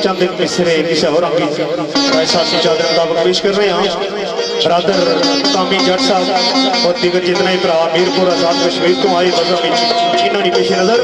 चंद मिसरे किसी और साथी चादर मुताबिक पेश कर रहे हैं। बरादर कामी जट साहब और दीगर जितना ही भरा मीरपुर आजाद कश्मीर तो आए मजहब इन्होंने पेश नजर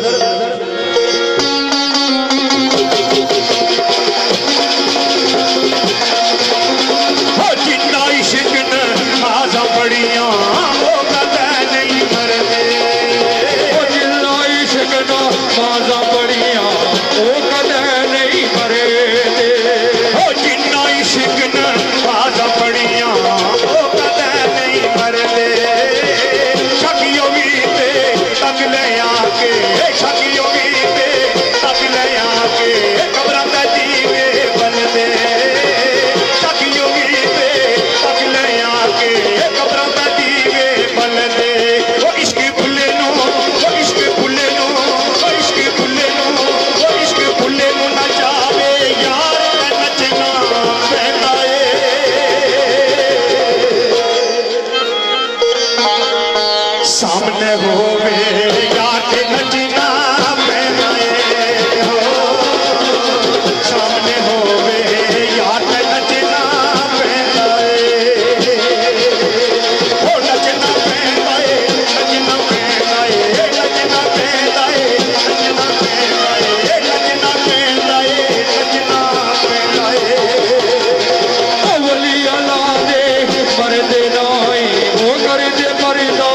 सामने होवे यार के नचना पैदा हो, सामने होवे यार के नचना पैदा हो, नचना पैदा है, नचना पैदा है, नचना पैदा है, नचना पैदा है, नचना पैदा है, नचना पैदा है। अवली अला दे मरदे नाई वो कर दे मरदा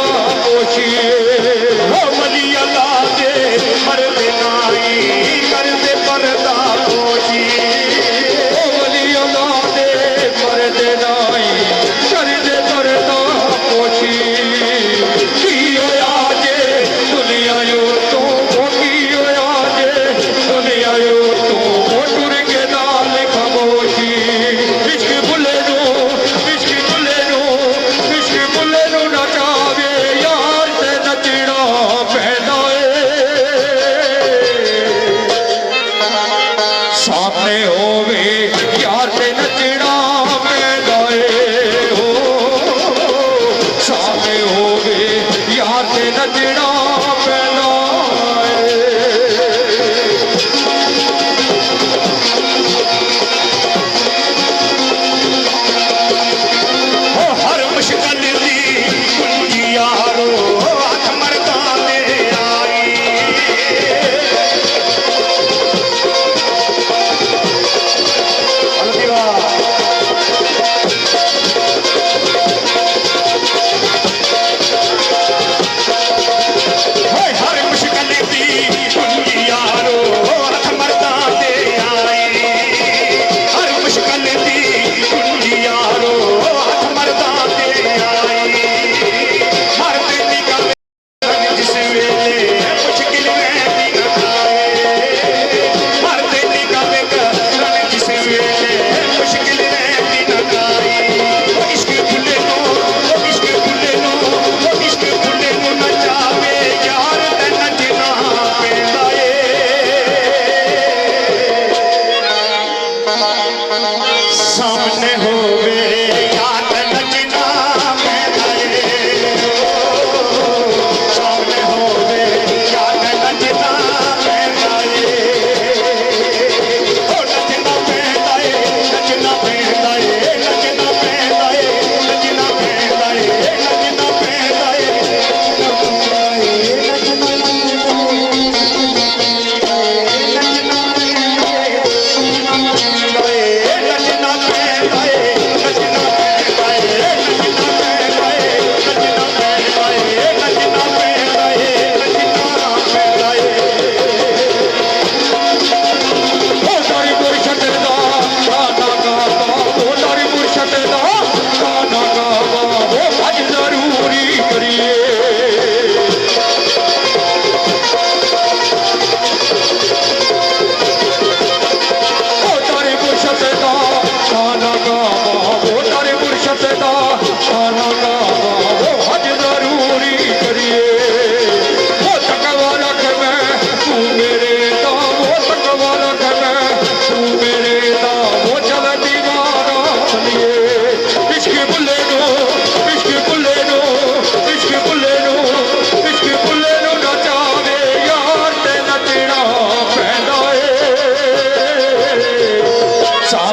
सामने होवे यार नचना पैदा है, सामने होवे यार नचना पैदा है, नचना पैदा है, नचना पैदा है, नचना पैदा है, नचना पैदा है, नचना पैदा है, नचना पैदा है।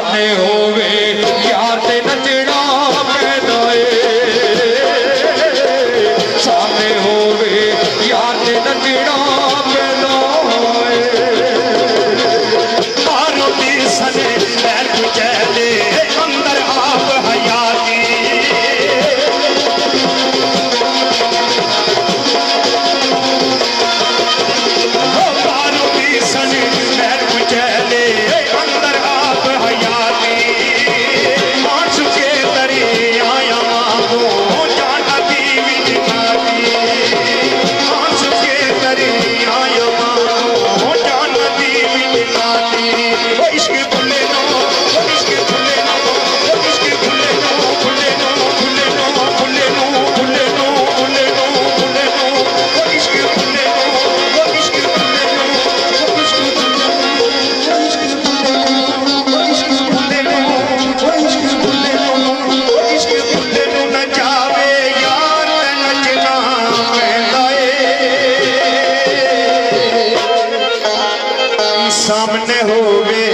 सामने होवे यार ते नचना पैंदा ए सामने होवे यार ते नचना पैंदा ए मारो दी सने पैर कुचैले अंदर आप हयाती मारो दी सने पैर कुचैले अंदर आप हयाती मांस के तरी आया मांगो जाना बीवी दिखाती मांस के तरी आया मांगो जाना बीवी दिखाती वो इश्क भूले नो वो इश्क भूले नो वो इश्क भूले नो भूले नो भूले नो भूले नो भूले नो भूले नो भूले नो वो इश्क भूले नो वो इश्क भूले नो वो इश्क भूले नो वो इश्क भूले नो वो इश्क भूले नो वो इश्क भूले नो न जावे यार नचना पैंदा ए सामने होवे